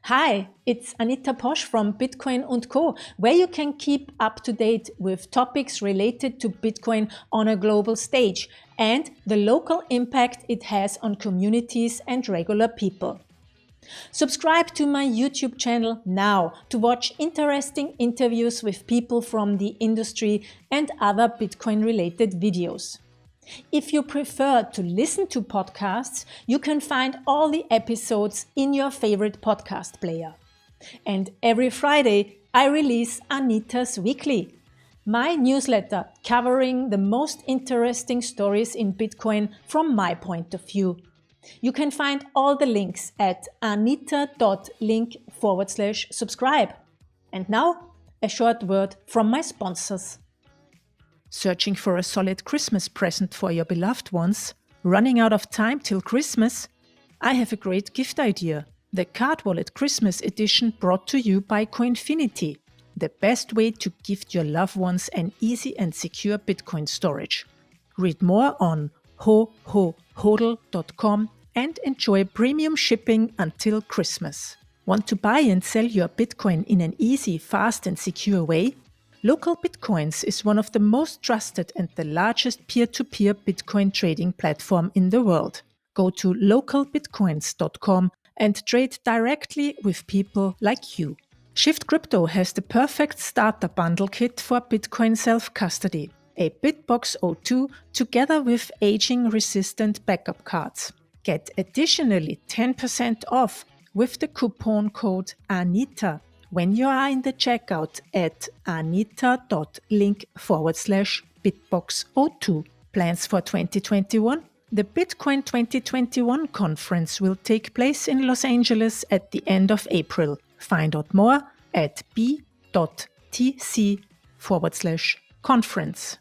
Hi, it's Anita Posch from Bitcoin und Co., where you can keep up to date with topics related to Bitcoin on a global stage and the local impact it has on communities and regular people. Subscribe to my YouTube channel now to watch interesting interviews with people from the industry and other Bitcoin related videos. If you prefer to listen to podcasts, you can find all the episodes in your favorite podcast player. And every Friday, I release Anita's Weekly, my newsletter covering the most interesting stories in Bitcoin from my point of view. You can find all the links at anita.link/subscribe. And now, a short word from my sponsors. Searching for a solid Christmas present for your beloved ones? Running out of time till Christmas? I have a great gift idea. The Card Wallet Christmas Edition brought to you by Coinfinity. The best way to gift your loved ones an easy and secure Bitcoin storage. Read more on HoHoHodl.com and enjoy premium shipping until Christmas. Want to buy and sell your Bitcoin in an easy, fast and secure way? Local Bitcoins is one of the most trusted and the largest peer-to-peer Bitcoin trading platform in the world. Go to localbitcoins.com and trade directly with people like you. Shift Crypto has the perfect starter bundle kit for Bitcoin self-custody, a Bitbox O2 together with aging-resistant backup cards. Get additionally 10% off with the coupon code ANITA when you are in the checkout at anita.link/bitboxo2. Plans for 2021? The Bitcoin 2021 conference will take place in Los Angeles at the end of April. Find out more at b.tc/conference.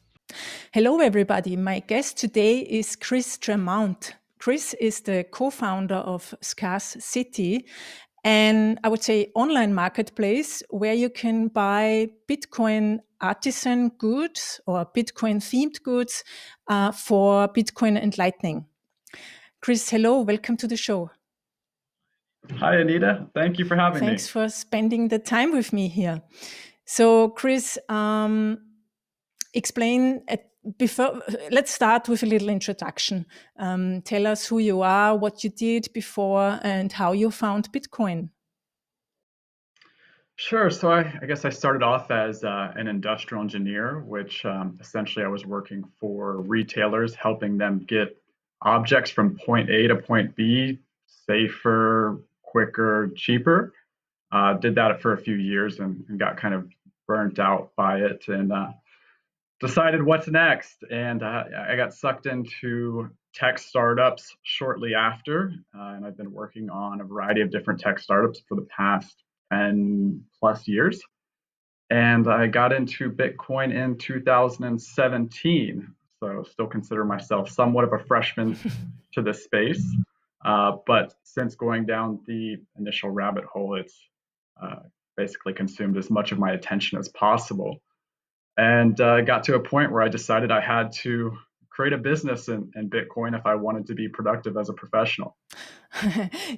Hello everybody, my guest today is Chris Tramount. Chris is the co-founder of Scarce.City, and I would say online marketplace where you can buy Bitcoin artisan goods or Bitcoin themed goods for Bitcoin and Lightning. Chris, hello, welcome to the show. Hi, Anita. Thank you for having me. Thanks for spending the time with me here. So, Chris, let's start with a little introduction. Tell us who you are, what you did before, and how you found Bitcoin. Sure. So I guess I started off as an industrial engineer, which essentially I was working for retailers, helping them get objects from point A to point B safer, quicker, cheaper. Did that for a few years and got kind of burnt out by it and decided what's next. And I got sucked into tech startups shortly after. And I've been working on a variety of different tech startups for the past 10 plus years. And I got into Bitcoin in 2017. So still consider myself somewhat of a freshman to this space. But since going down the initial rabbit hole, it's basically consumed as much of my attention as possible. And got to a point where I decided I had to create a business in Bitcoin if I wanted to be productive as a professional.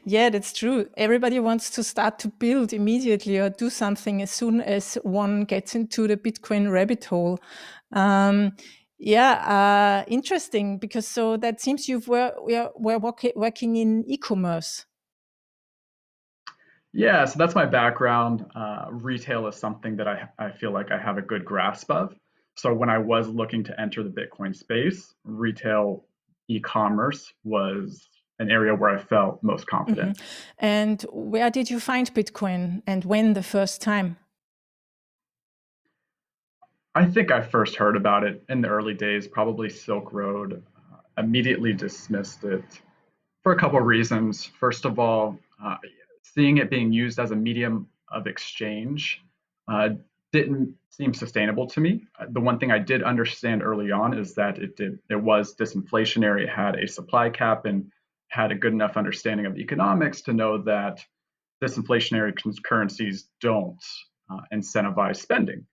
Yeah, that's true. Everybody wants to start to build immediately or do something as soon as one gets into the Bitcoin rabbit hole. Interesting, because so that seems you were working in e-commerce. Yeah, so that's my background. Retail is something that I feel like I have a good grasp of. So when I was looking to enter the Bitcoin space, retail e-commerce was an area where I felt most confident. Mm-hmm. And where did you find Bitcoin and when the first time? I think I first heard about it in the early days, probably Silk Road. Immediately dismissed it for a couple of reasons. First of all, seeing it being used as a medium of exchange didn't seem sustainable to me. The one thing I did understand early on is that it was disinflationary. It had a supply cap and had a good enough understanding of the economics to know that disinflationary currencies don't incentivize spending.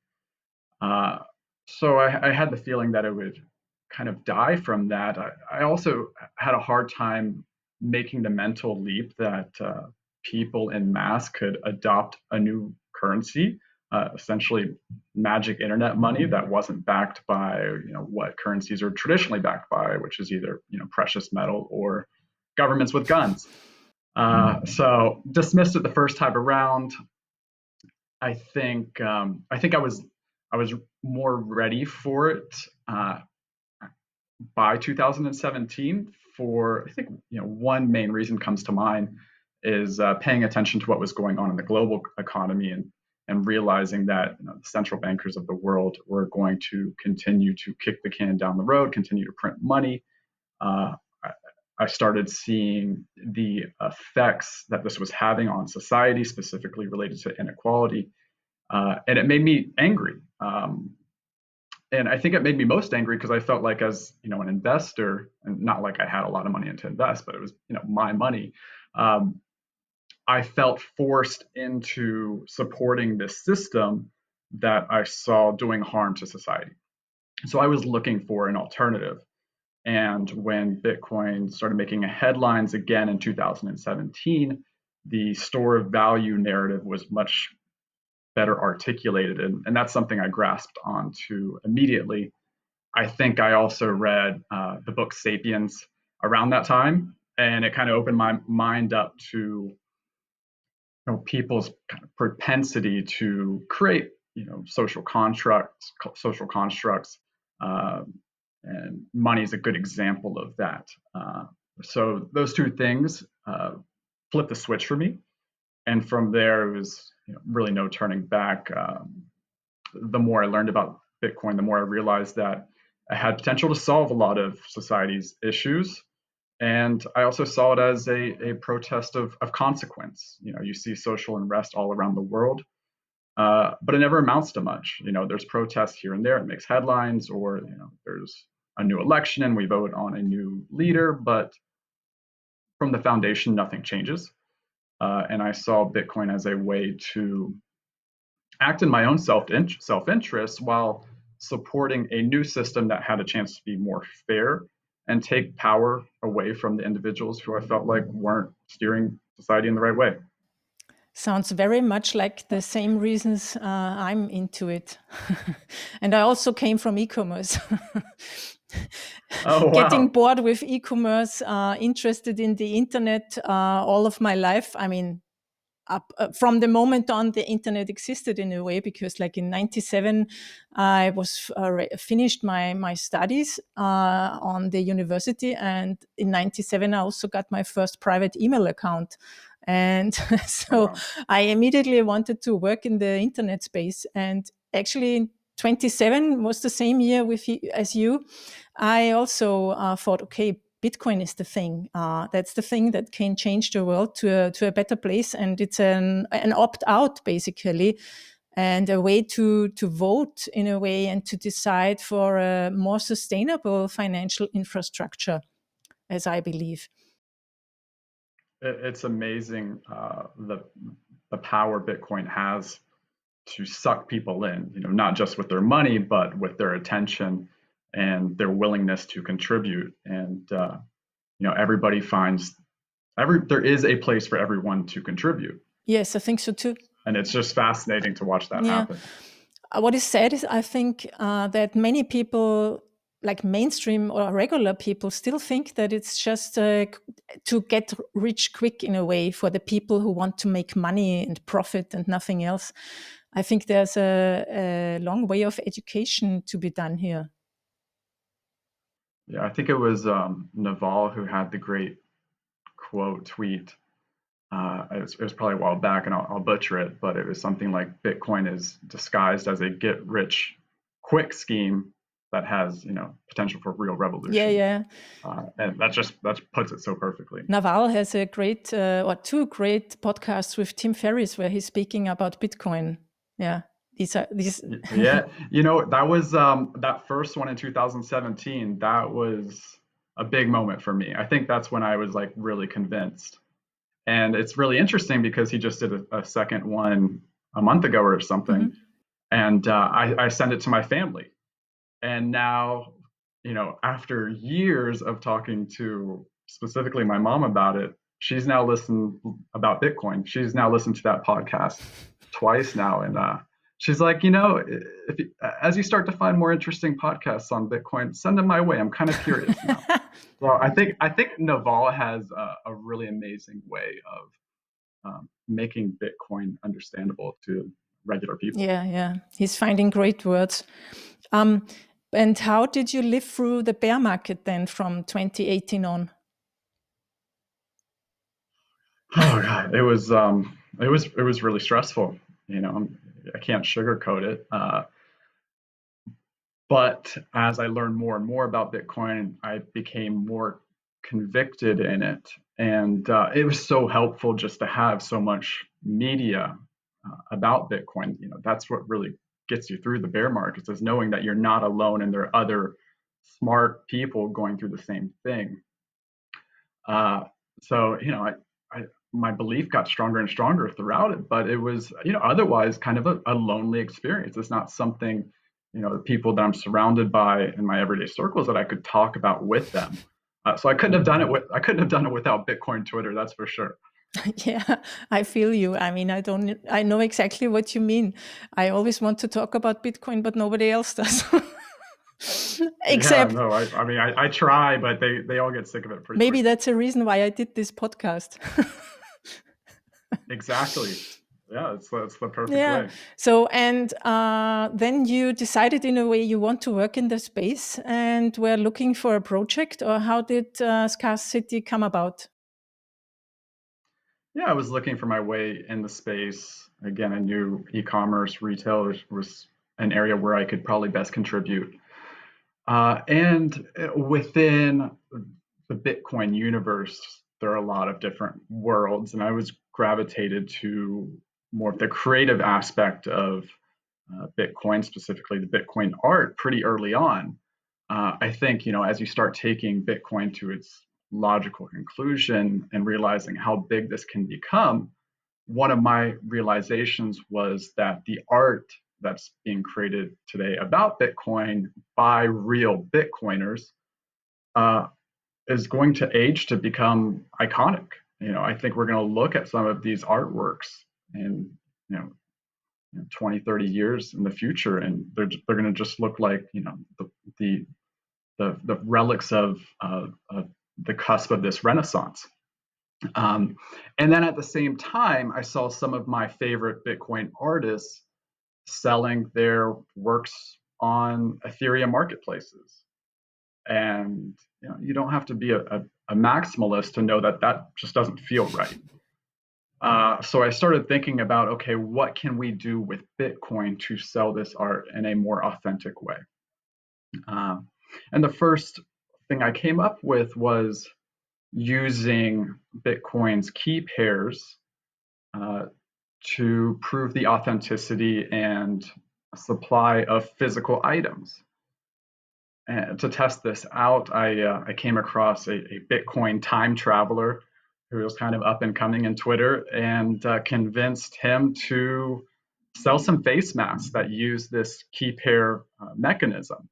So I had the feeling that it would kind of die from that. I also had a hard time making the mental leap that people in mass could adopt a new currency, essentially magic internet money that wasn't backed by what currencies are traditionally backed by, which is either precious metal or governments with guns. So dismissed it the first time around. I think I was more ready for it by 2017. For I think one main reason comes to mind is paying attention to what was going on in the global economy and realizing that the central bankers of the world were going to continue to kick the can down the road, continue to print money. I started seeing the effects that this was having on society, specifically related to inequality, and it made me angry. And I think it made me most angry because I felt like, as an investor, and not like I had a lot of money to invest, but it was my money. I felt forced into supporting this system that I saw doing harm to society. So I was looking for an alternative. And when Bitcoin started making headlines again in 2017, the store of value narrative was much better articulated. And that's something I grasped onto immediately. I think I also read the book Sapiens around that time, and it kind of opened my mind up to people's kind of propensity to create social constructs, and money is a good example of that. So those two things flipped the switch for me, and from there it was really no turning back. The more I learned about Bitcoin, the more I realized that I had potential to solve a lot of society's issues. And I also saw it as a protest of consequence. You see social unrest all around the world, but it never amounts to much. There's protests here and there, it makes headlines, or there's a new election and we vote on a new leader, but from the foundation, nothing changes. And I saw Bitcoin as a way to act in my own self-interest while supporting a new system that had a chance to be more fair and take power away from the individuals who I felt like weren't steering society in the right way. Sounds very much like the same reasons I'm into it. And I also came from e-commerce. Oh, wow. Getting bored with e-commerce, interested in the internet all of my life. I mean, from the moment on the internet existed in a way, because like in 97 I was finished my studies on the university, and in 97 I also got my first private email account, and so wow. I immediately wanted to work in the internet space. And actually 27 was the same year as you. I also thought, okay, Bitcoin is the thing. That's the thing that can change the world to a better place. And it's an opt-out, basically, and a way to vote in a way and to decide for a more sustainable financial infrastructure, as I believe. It's amazing the power Bitcoin has to suck people in, not just with their money, but with their attention and their willingness to contribute. And everybody finds there is a place for everyone to contribute. Yes, I think so too. And it's just fascinating to watch that happen. What is sad is I think that many people, like mainstream or regular people, still think that it's just to get rich quick in a way for the people who want to make money and profit and nothing else. I think there's a long way of education to be done here. Yeah, I think it was Naval who had the great tweet. It was probably a while back, and I'll butcher it, but it was something like Bitcoin is disguised as a get-rich-quick scheme that has, potential for real revolution. Yeah. And that puts it so perfectly. Naval has a great two great podcasts with Tim Ferriss where he's speaking about Bitcoin. Yeah. These. Yeah, that was that first one in 2017. That was a big moment for me. I think that's when I was like really convinced. And it's really interesting because he just did a second one a month ago or something, and I sent it to my family. And now, after years of talking to specifically my mom about it, she's now listened about Bitcoin. She's now listened to that podcast twice now, and she's like, if you, as you start to find more interesting podcasts on Bitcoin, send them my way. I'm kind of curious now. So I think Naval has a really amazing way of making Bitcoin understandable to regular people. Yeah. He's finding great words. And how did you live through the bear market then from 2018 on? Oh God, it was really stressful. I can't sugarcoat it. But as I learned more and more about Bitcoin, I became more convicted in it, and it was so helpful just to have so much media about Bitcoin. That's what really gets you through the bear markets, is knowing that you're not alone and there are other smart people going through the same thing. So my belief got stronger and stronger throughout it, but it was otherwise kind of a lonely experience. It's not something the people that I'm surrounded by in my everyday circles that I could talk about with them. So I couldn't have done it without Bitcoin Twitter, that's for sure. Yeah, I feel you. I mean, I know exactly what you mean. I always want to talk about Bitcoin, but nobody else does. Yeah, Except no, I mean, I try, but they all get sick of it pretty maybe quickly. that's a reason why I did this podcast. Exactly. Yeah, it's the perfect Yeah. way. So, and then you decided in a way you want to work in the space and were looking for a project, or how did Scarce.City come about? Yeah, I was looking for my way in the space. Again, I knew e-commerce, retail was an area where I could probably best contribute. And within the Bitcoin universe, there are a lot of different worlds, and I was gravitated to more of the creative aspect of Bitcoin, specifically the Bitcoin art, pretty early on. I think, as you start taking Bitcoin to its logical conclusion and realizing how big this can become, one of my realizations was that the art that's being created today about Bitcoin by real Bitcoiners uh, is going to age to become iconic. I think we're going to look at some of these artworks in, you know, 20, 30 years in the future, and they're going to just look like, the the relics of the cusp of this renaissance. Um, and then at the same time, I saw some of my favorite Bitcoin artists selling their works on Ethereum marketplaces. And you don't have to be a maximalist to know that that just doesn't feel right. So I started thinking about, okay, what can we do with Bitcoin to sell this art in a more authentic way? Um, and the first thing I came up with was using Bitcoin's key pairs uh, to prove the authenticity and supply of physical items. And to test this out, I came across a Bitcoin time traveler who was kind of up and coming in Twitter, and convinced him to sell some face masks that use this key pair mechanism.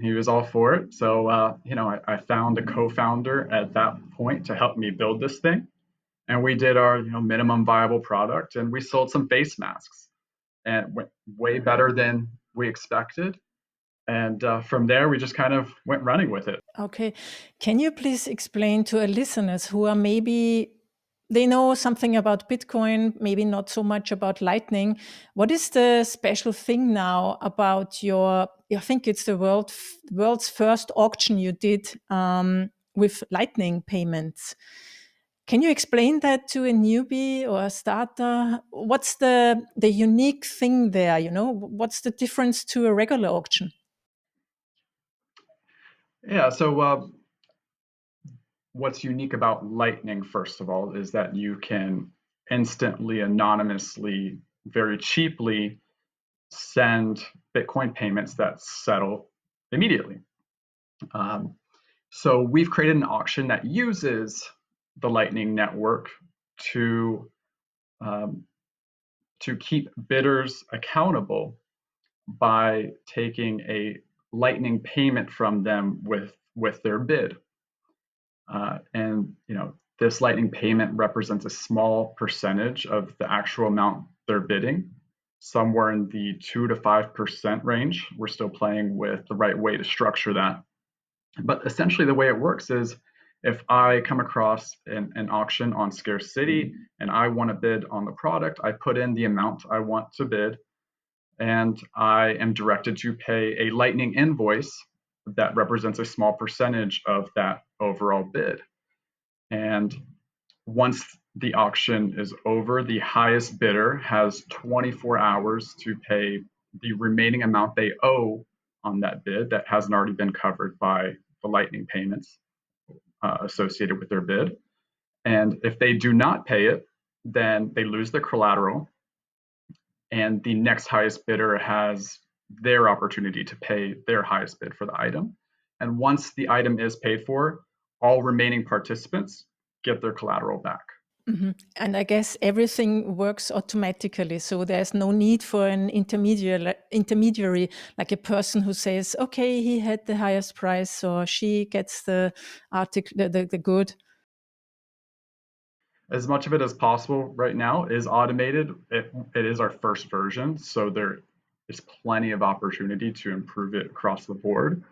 He was all for it. So, I found a co-founder at that point to help me build this thing. And we did our, minimum viable product, and we sold some face masks, and it went way better than we expected. And from there, we just kind of went running with it. Okay. Can you please explain to our listeners who are maybe they know something about Bitcoin, maybe not so much about Lightning. What is the special thing now about I think it's the world's first auction you did with Lightning payments. Can you explain that to a newbie or a starter? What's the unique thing there? What's the difference to a regular auction? Yeah. So, what's unique about Lightning, first of all, is that you can instantly, anonymously, very cheaply send Bitcoin payments that settle immediately. Um, so we've created an auction that uses the Lightning Network to um, to keep bidders accountable by taking a Lightning payment from them with their bid. And this lightning payment represents a small percentage of the actual amount they're bidding, somewhere in the 2 to 5% range. We're still playing with the right way to structure that. But essentially, the way it works is if I come across an auction on Scarce.City and I want to bid on the product, I put in the amount I want to bid, and I am directed to pay a lightning invoice that represents a small percentage of that overall bid. And once the auction is over, the highest bidder has 24 hours to pay the remaining amount they owe on that bid that hasn't already been covered by the lightning payments associated with their bid. And if they do not pay it, then they lose their collateral, and the next highest bidder has their opportunity to pay their highest bid for the item. And once the item is paid for, all remaining participants get their collateral back. Mm-hmm. And I guess everything works automatically, so there's no need for an intermediary, like a person who says, okay, he had the highest price, or she gets the article, the good. As much of it as possible right now is automated. It is our first version, so there is plenty of opportunity to improve it across the board.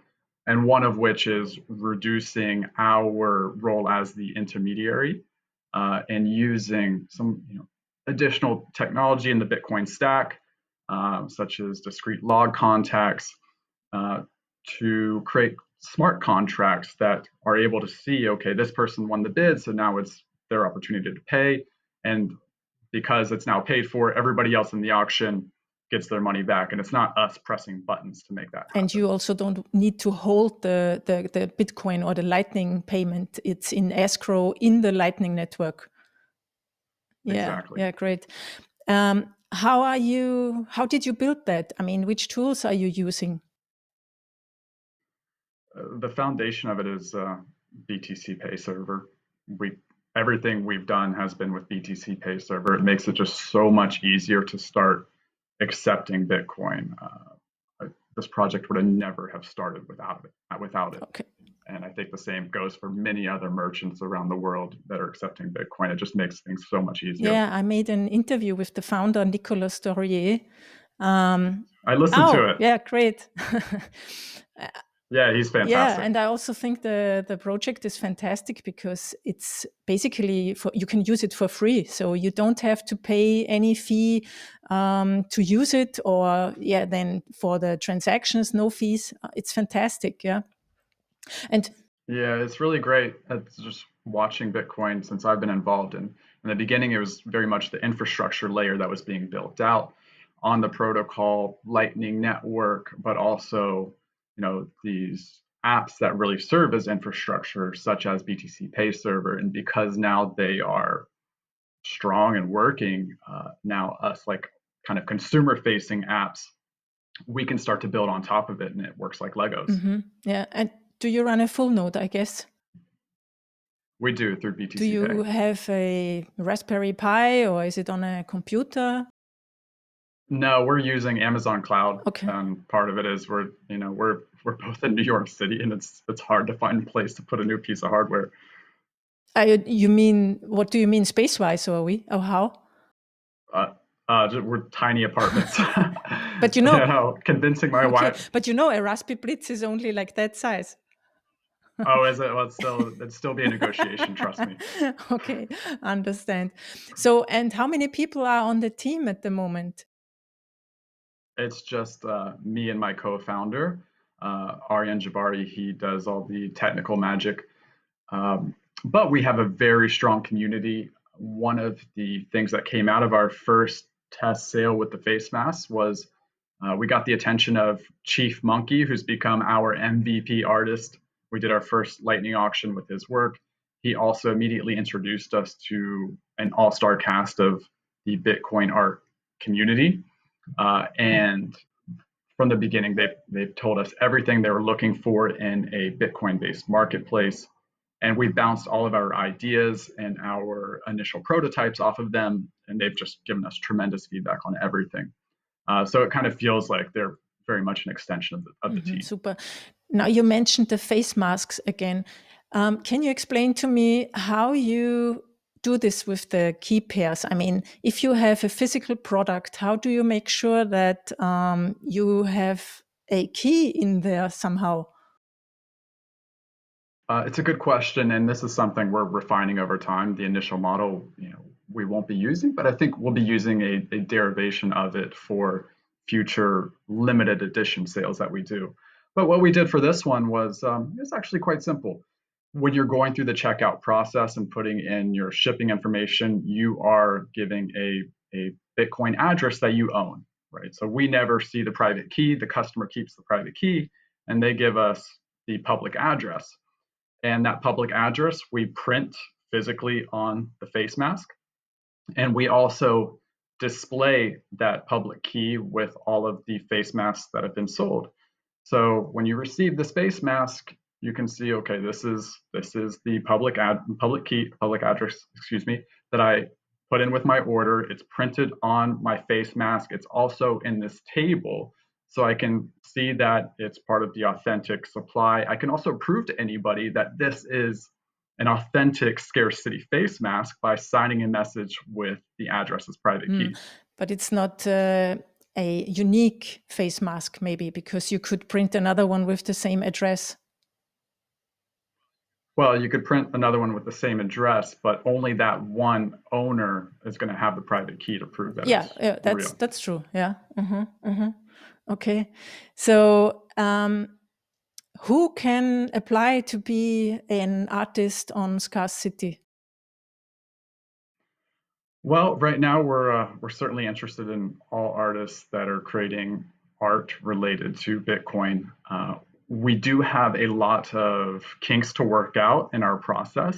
And one of which is reducing our role as the intermediary and using some additional technology in the Bitcoin stack, such as discrete log contacts, to create smart contracts that are able to see, okay, this person won the bid, so now it's their opportunity to pay. And because it's now paid for, everybody else in the auction gets their money back, and it's not us pressing buttons to make that happen. And you also don't need to hold the Bitcoin or the Lightning payment. It's in escrow in the Lightning network. Yeah, exactly. Yeah, great. How did you build that? I mean, which tools are you using? The foundation of it is BTC Pay Server. Everything we've done has been with BTC Pay Server. It makes it just so much easier to start accepting Bitcoin. This project would never have started without it. Okay. And I think the same goes for many other merchants around the world that are accepting Bitcoin. It just makes things so much easier. Yeah, I made an interview with the founder, Nicolas Dorier. I listened to it. Yeah, great. Yeah, he's fantastic. Yeah, and I also think the project is fantastic because it's basically you can use it for free, so you don't have to pay any fee to use it, or then for the transactions, no fees. It's fantastic, yeah. And yeah, it's really great. It's just watching Bitcoin since I've been involved in the beginning. It was very much the infrastructure layer that was being built out on the protocol, Lightning Network, but also these apps that really serve as infrastructure, such as BTC Pay Server. And because now they are strong and working, now us like kind of consumer-facing apps, we can start to build on top of it, and it works like Legos. Mm-hmm. Yeah, and do you run a full node, I guess? We do, through BTC Pay. Do you have a Raspberry Pi, or is it on a computer? No, we're using Amazon Cloud. Okay. Part of it is we're both in New York City, and it's hard to find a place to put a new piece of hardware. You mean, what do you mean space-wise, or are we? Or how? We're tiny apartments. But convincing my wife. But a Raspberry Blitz is only like that size. Oh, is it? Well, it'd still be a negotiation, trust me. Okay, understand. So, and how many people are on the team at the moment? It's just me and my co-founder, Aryan Jabari. He does all the technical magic. But we have a very strong community. One of the things that came out of our first test sale with the face masks was we got the attention of Chief Monkey, who's become our MVP artist. We did our first Lightning auction with his work. He also immediately introduced us to an all-star cast of the Bitcoin art community. And from the beginning, they've told us everything they were looking for in a Bitcoin-based marketplace. And we bounced all of our ideas and our initial prototypes off of them, and they've just given us tremendous feedback on everything. So it kind of feels like they're very much an extension of the team. Super. Now you mentioned the face masks again. Can you explain to me how you do this with the key pairs? I mean, if you have a physical product, how do you make sure that you have a key in there somehow? It's a good question, and this is something we're refining over time. The initial model, we won't be using, but I think we'll be using a derivation of it for future limited edition sales that we do. But what we did for this one was it's actually quite simple. When you're going through the checkout process and putting in your shipping information, you are giving a Bitcoin address that you own, right? So we never see the private key. The customer keeps the private key, and they give us the public address. And that public address we print physically on the face mask. And we also display that public key with all of the face masks that have been sold. So when you receive this face mask, you can see, okay, this is the public address, that I put in with my order. It's printed on my face mask. It's also in this table, so I can see that it's part of the authentic supply. I can also prove to anybody that this is an authentic Scarce.City face mask by signing a message with the address's private key. But it's not a unique face mask, maybe, because you could print another one with the same address. Well, you could print another one with the same address, but only that one owner is going to have the private key to prove that. That's true. Yeah. Okay. So, who can apply to be an artist on Scarce.City? Well, right now we're certainly interested in all artists that are creating art related to Bitcoin. We do have a lot of kinks to work out in our process.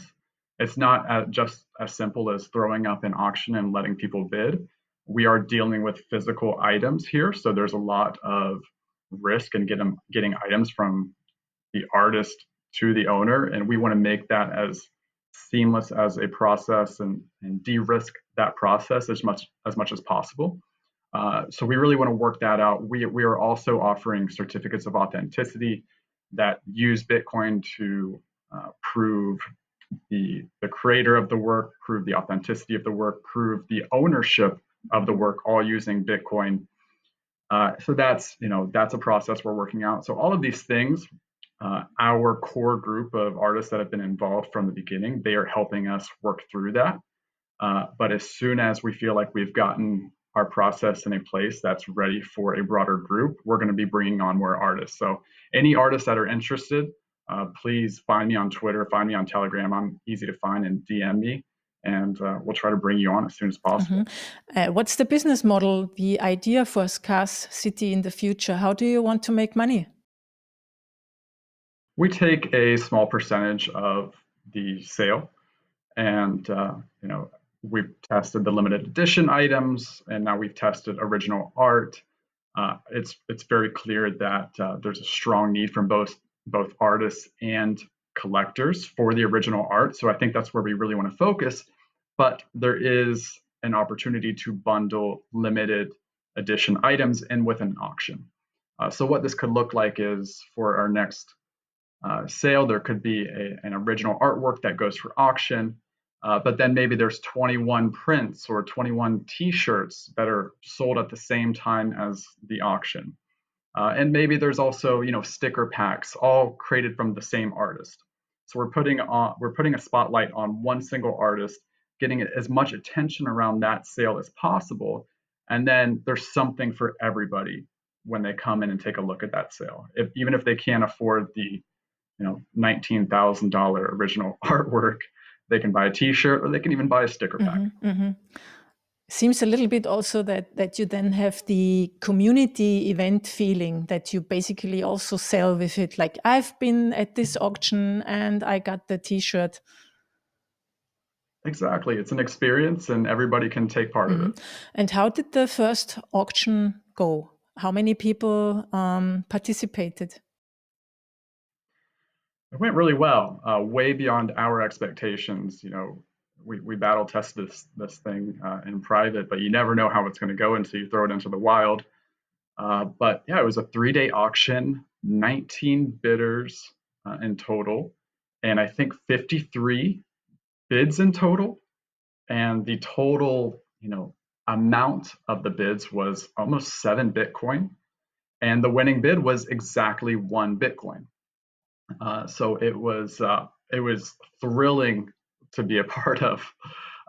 It's not just as simple as throwing up an auction and letting people bid. We are dealing with physical items here, so there's a lot of risk in getting items from the artist to the owner, and we want to make that as seamless as a process and de-risk that process as much as possible. So we really want to work that out. We are also offering certificates of authenticity that use Bitcoin to prove the creator of the work, prove the authenticity of the work, prove the ownership of the work, all using Bitcoin. So that's a process we're working out. So all of these things, our core group of artists that have been involved from the beginning, they are helping us work through that. But as soon as we feel like we've gotten our process in a place that's ready for a broader group, we're going to be bringing on more artists. So any artists that are interested, please find me on Twitter, find me on Telegram. I'm easy to find, and DM me, and we'll try to bring you on as soon as possible. What's the business model, the idea for Scarce.City in the future? How do you want to make money? We take a small percentage of the sale, and we've tested the limited edition items, and now we've tested original art. It's very clear that there's a strong need from both artists and collectors for the original art. So I think that's where we really want to focus. But there is an opportunity to bundle limited edition items in with an auction. So what this could look like is, for our next sale, there could be an original artwork that goes for auction. But then maybe there's 21 prints or 21 t-shirts that are sold at the same time as the auction. And maybe there's also, sticker packs, all created from the same artist. So we're putting a spotlight on one single artist, getting as much attention around that sale as possible. And then there's something for everybody when they come in and take a look at that sale. Even if they can't afford the $19,000 original artwork, they can buy a t-shirt, or they can even buy a sticker pack. Seems a little bit also that you then have the community event feeling, that you basically also sell with it. Like, I've been at this auction and I got the t-shirt. Exactly. It's an experience and everybody can take part of it. And how did the first auction go? How many people participated? It went really well, way beyond our expectations. We battle test this thing in private, but you never know how it's going to go until you throw it into the wild. But yeah, it was a 3-day auction, 19 bidders in total. and I think 53 bids in total, and the total, amount of the bids was almost 7 Bitcoin, and the winning bid was exactly 1 Bitcoin. So it was thrilling to be a part of.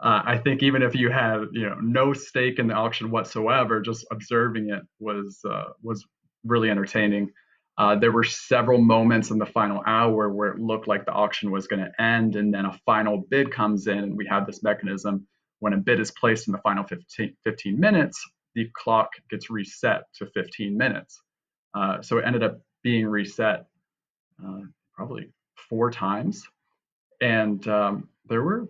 I think even if you had no stake in the auction whatsoever, just observing it was really entertaining. There were several moments in the final hour where it looked like the auction was going to end, and then a final bid comes in, and we have this mechanism. When a bid is placed in the final 15 minutes, the clock gets reset to 15 minutes. So it ended up being reset probably 4 times, and there were,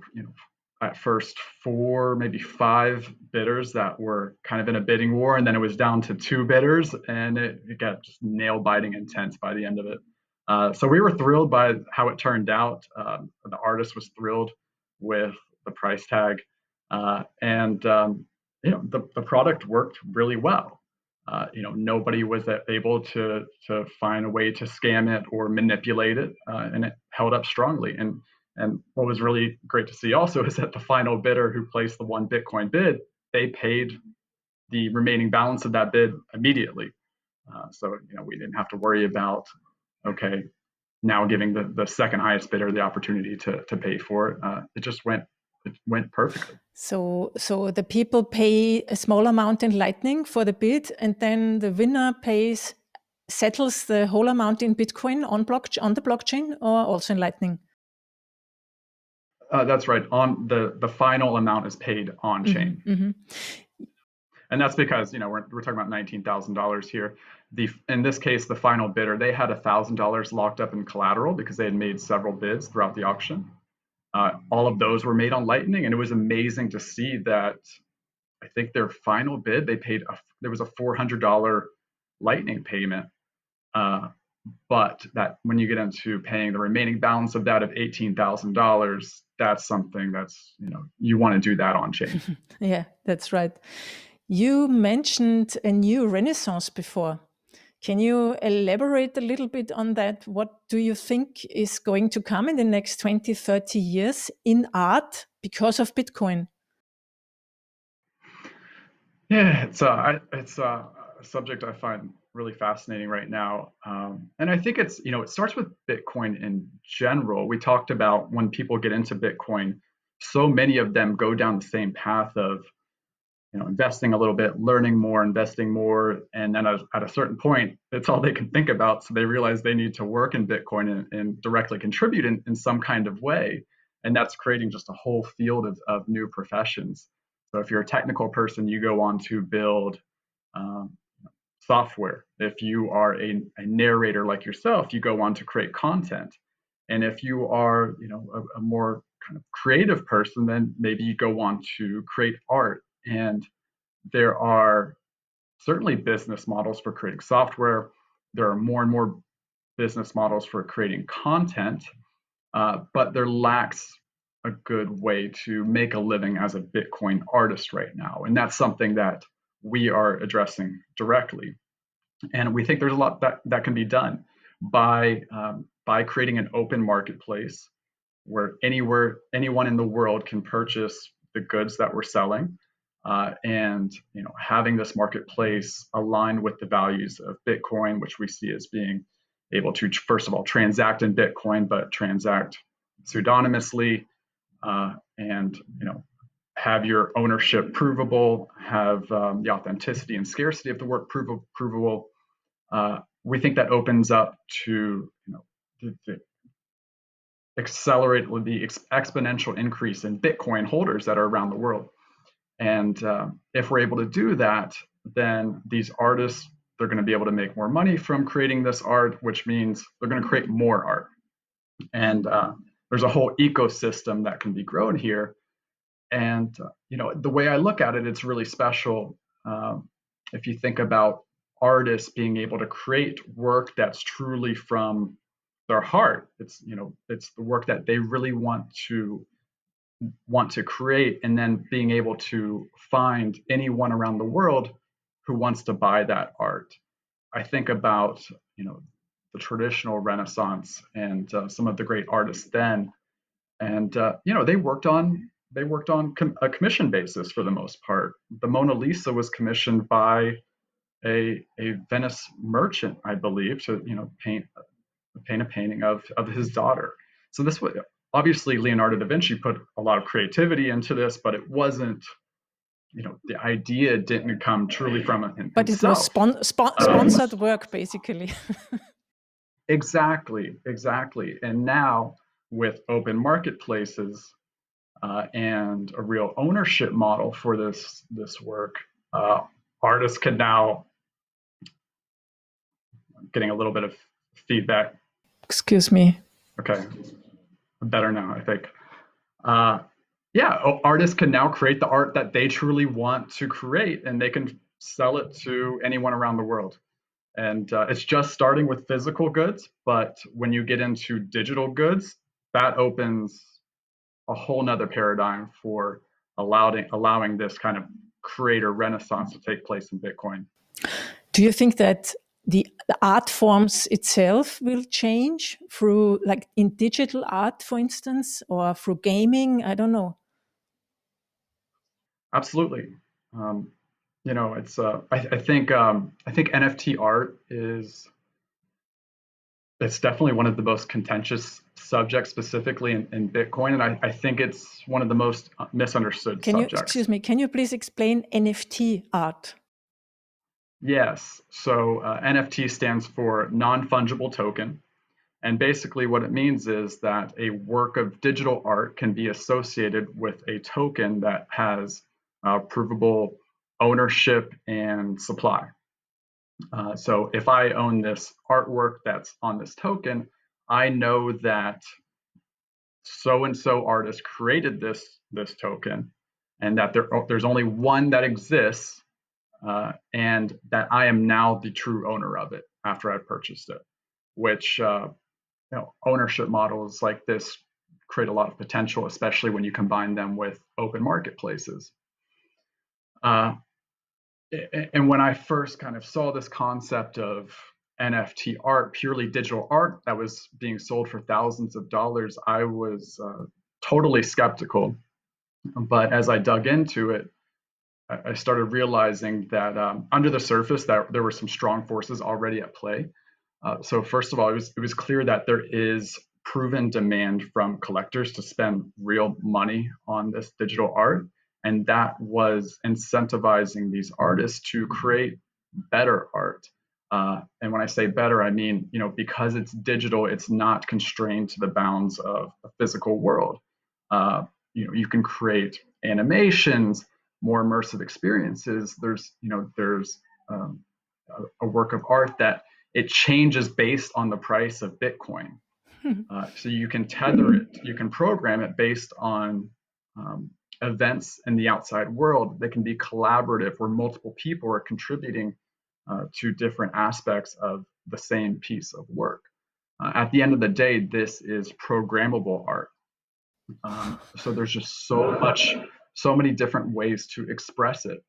at first 4, maybe 5 bidders that were kind of in a bidding war, and then it was down to 2 bidders, and it got just nail-biting intense by the end of it. So we were thrilled by how it turned out. The artist was thrilled with the price tag, and the product worked really well. Nobody was able to find a way to scam it or manipulate it, and it held up strongly. And what was really great to see also is that the final bidder who placed the 1 Bitcoin bid, they paid the remaining balance of that bid immediately. So we didn't have to worry about, okay, now giving the second highest bidder the opportunity to pay for it. It went perfectly. So the people pay a small amount in Lightning for the bid, and then the winner settles the whole amount in Bitcoin on the blockchain, or also in Lightning? That's right. On the final amount is paid on chain. Mm-hmm. And that's because we're talking about $19,000 here. In this case, the final bidder, they had $1,000 locked up in collateral because they had made several bids throughout the auction. All of those were made on Lightning, and it was amazing to see that. I think their final bid, there was a $400 Lightning payment, but that when you get into paying the remaining balance of that of $18,000, that's something that's you want to do that on chain. Yeah, that's right. You mentioned a new renaissance before. Can you elaborate a little bit on that? What do you think is going to come in the next 20, 30 years in art because of Bitcoin? Yeah, it's a subject I find really fascinating right now, and I think it starts with Bitcoin in general. We talked about when people get into Bitcoin, so many of them go down the same path of investing a little bit, learning more, investing more, and then at a certain point, it's all they can think about. So they realize they need to work in Bitcoin and directly contribute in some kind of way, and that's creating just a whole field of new professions. So if you're a technical person, you go on to build software. If you are a narrator like yourself, you go on to create content. And if you are, a more kind of creative person, then maybe you go on to create art. And there are certainly business models for creating software. There are more and more business models for creating content, but there lacks a good way to make a living as a Bitcoin artist right now. And that's something that we are addressing directly. And we think there's a lot that can be done by creating an open marketplace where anyone in the world can purchase the goods that we're selling, and having this marketplace aligned with the values of Bitcoin, which we see as being able to, first of all, transact in Bitcoin, but transact pseudonymously, and have your ownership provable, have the authenticity and scarcity of the work provable. We think that opens up to accelerate the exponential increase in Bitcoin holders that are around the world. And if we're able to do that, then these artists, they're going to be able to make more money from creating this art, which means they're going to create more art. And there's a whole ecosystem that can be grown here. And the way I look at it, it's really special. If you think about artists being able to create work that's truly from their heart, it's the work that they really want to create, and then being able to find anyone around the world who wants to buy that art. I think about the traditional Renaissance and some of the great artists then. And they worked on a commission basis for the most part. The Mona Lisa was commissioned by a Venice merchant, I believe, to paint a painting of his daughter. So this was obviously Leonardo da Vinci put a lot of creativity into this, but it wasn't, the idea didn't come truly from himself. But it was sponsored work, basically. Exactly. And now with open marketplaces and a real ownership model for this work, artists can now, I'm getting a little bit of feedback. Excuse me. Okay, better now, I think. Artists can now create the art that they truly want to create, and they can sell it to anyone around the world. And it's just starting with physical goods, but when you get into digital goods, that opens a whole nother paradigm for allowing this kind of creator renaissance to take place in Bitcoin. Do you think that the art forms itself will change through, like in digital art, for instance, or through gaming? I don't know. Absolutely. It's I think NFT art it's definitely one of the most contentious subjects, specifically in Bitcoin, and I think it's one of the most misunderstood subjects. Can you please explain NFT art? Yes. So NFT stands for non-fungible token. And basically what it means is that a work of digital art can be associated with a token that has provable ownership and supply. So if I own this artwork that's on this token, I know that so-and-so artist created this token, and that there's only one that exists, and that I am now the true owner of it after I've purchased it, which ownership models like this create a lot of potential, especially when you combine them with open marketplaces. And when I first kind of saw this concept of NFT art, purely digital art that was being sold for thousands of dollars, I was totally skeptical. But as I dug into it, I started realizing that under the surface that there were some strong forces already at play. So first of all, it was clear that there is proven demand from collectors to spend real money on this digital art, and that was incentivizing these artists to create better art. And when I say better, I mean, because it's digital, it's not constrained to the bounds of a physical world. You can create animations, more immersive experiences. There's a work of art that it changes based on the price of Bitcoin. So you can tether it, you can program it based on events in the outside world. They can be collaborative, where multiple people are contributing to different aspects of the same piece of work. At the end of the day, this is programmable art. So there's just so many different ways to express it.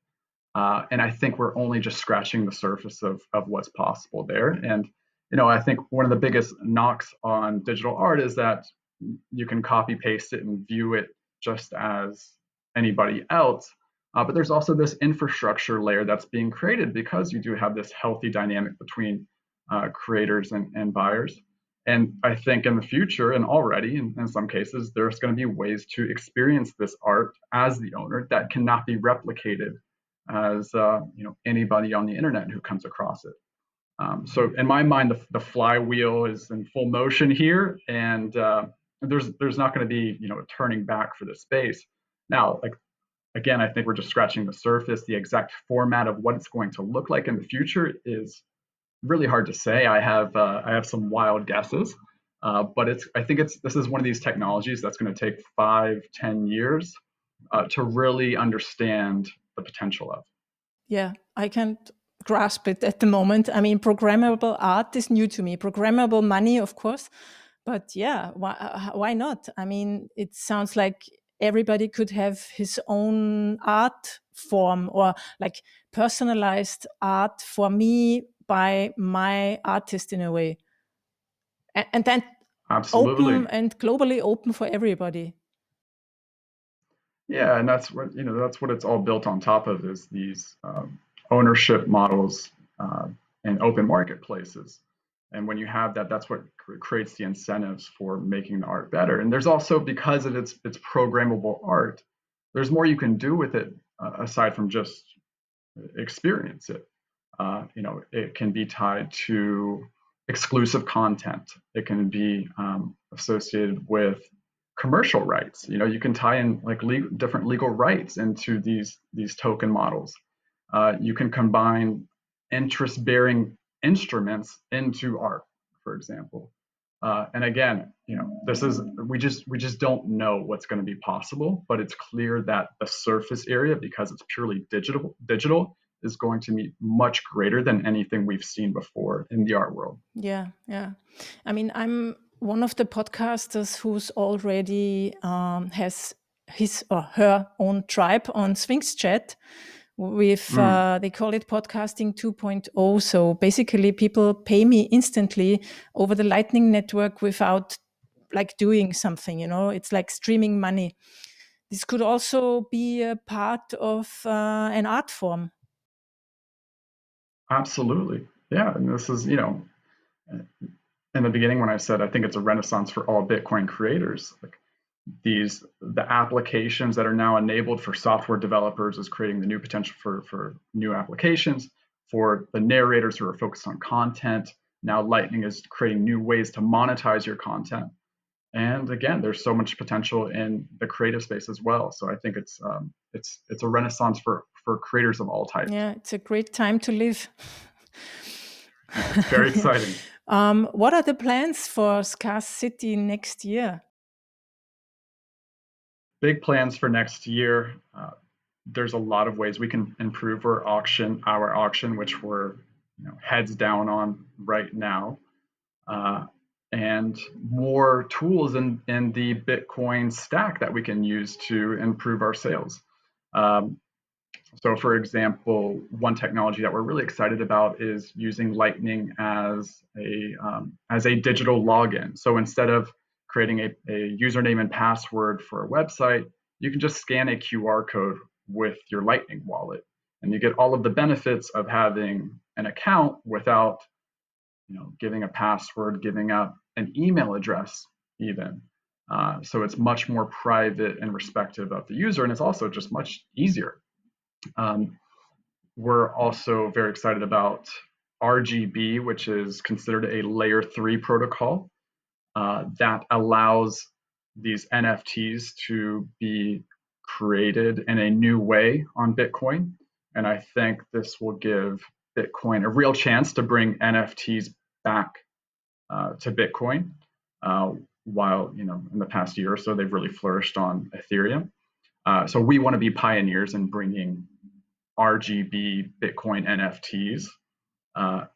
And I think we're only just scratching the surface of what's possible there. And, I think one of the biggest knocks on digital art is that you can copy paste it and view it just as anybody else. But there's also this infrastructure layer that's being created because you do have this healthy dynamic between creators and buyers. And I think in the future, and already in some cases, there's going to be ways to experience this art as the owner that cannot be replicated as anybody on the internet who comes across it. So in my mind, the flywheel is in full motion here, and there's not going to be a turning back for this space. Now, again, I think we're just scratching the surface. The exact format of what it's going to look like in the future is really hard to say. I have some wild guesses, but I think this is one of these technologies that's going to take 5-10 years to really understand the potential of. Yeah, I can't grasp it at the moment. I mean, programmable art is new to me. Programmable money, of course, but yeah, why not? I mean, it sounds like everybody could have his own art form, or like personalized art for me by my artist in a way. And then Absolutely. open and globally open for everybody. Yeah, and that's what it's all built on top of, is these ownership models and open marketplaces. And when you have that, that's what creates the incentives for making the art better. And there's also, because it's programmable art, there's more you can do with it aside from just experience it. It can be tied to exclusive content. It can be associated with commercial rights. You can tie in like different legal rights into these token models. You can combine interest-bearing instruments into art, for example. And again, we just don't know what's going to be possible, but it's clear that the surface area, because it's purely digital, is going to be much greater than anything we've seen before in the art world. Yeah. I mean, I'm one of the podcasters who's already has his or her own tribe on Sphinx Chat. With they call it podcasting 2.0. So basically, people pay me instantly over the Lightning Network without like doing something. It's like streaming money. This could also be a part of an art form. Absolutely, yeah. And this is, in the beginning when I said I think it's a renaissance for all Bitcoin creators. Like the applications that are now enabled for software developers is creating the new potential for new applications. For the narrators who are focused on content, now Lightning is creating new ways to monetize your content. And again, there's so much potential in the creative space as well. So I think it's a renaissance for creators of all types. Yeah, it's a great time to live. It's very exciting. What are the plans for Scarce.City next year? Big plans for next year. There's a lot of ways we can improve our auction, which we're heads down on right now, and more tools in the Bitcoin stack that we can use to improve our sales. So, for example, one technology that we're really excited about is using Lightning as a digital login. So instead of creating a username and password for a website, you can just scan a QR code with your Lightning wallet, and you get all of the benefits of having an account without, giving a password, giving up an email address even. So it's much more private and respective of the user, and it's also just much easier. We're also very excited about RGB, which is considered a layer 3 protocol that allows these NFTs to be created in a new way on Bitcoin. And I think this will give Bitcoin a real chance to bring NFTs back to Bitcoin, while, in the past year or so, they've really flourished on Ethereum. So we want to be pioneers in bringing RGB Bitcoin NFTs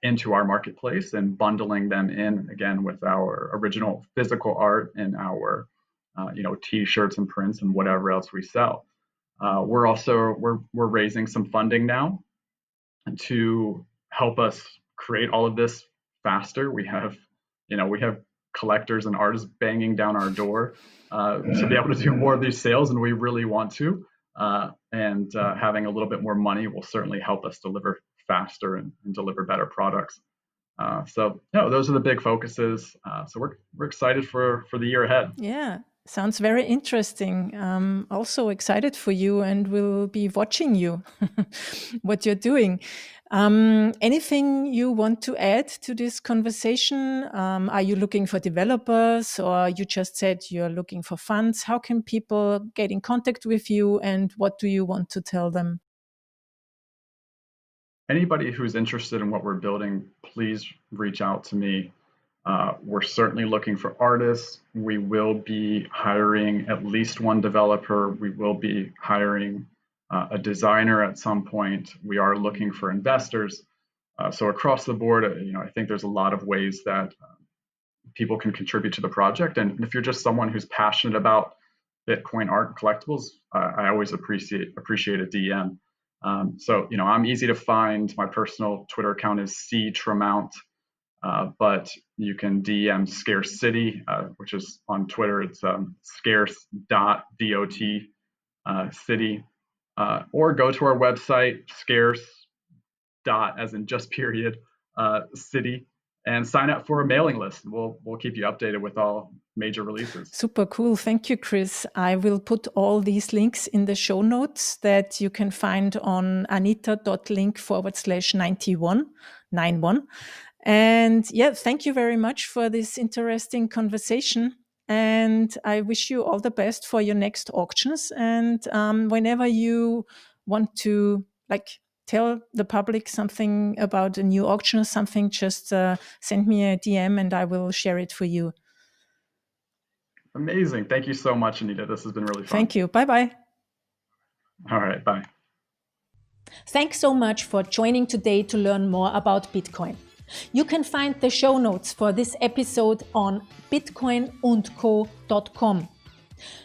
into our marketplace and bundling them in again with our original physical art and our t-shirts and prints and whatever else we sell. We're raising some funding now to help us create all of this faster. We have collectors and artists banging down our door to be able to do more of these sales, and we really want to. And having a little bit more money will certainly help us deliver faster and deliver better products. So those are the big focuses. So we're excited for the year ahead. Yeah, sounds very interesting. Also excited for you, and we'll be watching you, what you're doing. Anything you want to add to this conversation? Are you looking for developers, or you just said you're looking for funds? How can people get in contact with you, and what do you want to tell them? Anybody who's interested in what we're building, please reach out to me. We're certainly looking for artists. We will be hiring at least one developer. We will be hiring a designer at some point. We are looking for investors. So across the board, I think there's a lot of ways that people can contribute to the project. And if you're just someone who's passionate about Bitcoin art and collectibles, I always appreciate a DM. So I'm easy to find. My personal Twitter account is C Tramount. but you can DM Scarce.City, which is on Twitter. It's Scarce.Dot City, or go to our website, Scarce. As in just period, city, and sign up for a mailing list. We'll keep you updated with all major releases. Super cool. Thank you, Chris. I will put all these links in the show notes that you can find on anita.link/91. And yeah, thank you very much for this interesting conversation. And I wish you all the best for your next auctions. And whenever you want to tell the public something about a new auction or something, just send me a DM and I will share it for you. Amazing. Thank you so much, Anita. This has been really fun. Thank you. Bye-bye. All right. Bye. Thanks so much for joining today to learn more about Bitcoin. You can find the show notes for this episode on bitcoinundco.com.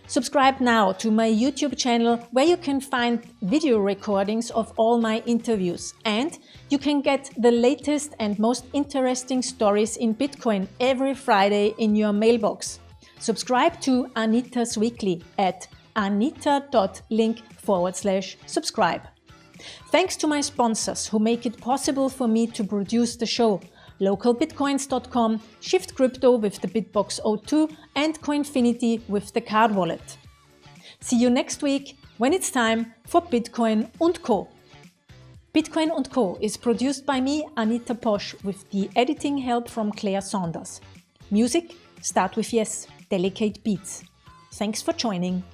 Subscribe now to my YouTube channel, where you can find video recordings of all my interviews, and you can get the latest and most interesting stories in Bitcoin every Friday in your mailbox. Subscribe to Anita's Weekly at anita.link/subscribe. Thanks to my sponsors who make it possible for me to produce the show: localbitcoins.com, Shift Crypto with the Bitbox 02, and Coinfinity with the Card Wallet. See you next week when it's time for Bitcoin & Co. Bitcoin & Co. is produced by me, Anita Posch, with the editing help from Claire Saunders. Music: Start With Yes, Delicate Beats. Thanks for joining.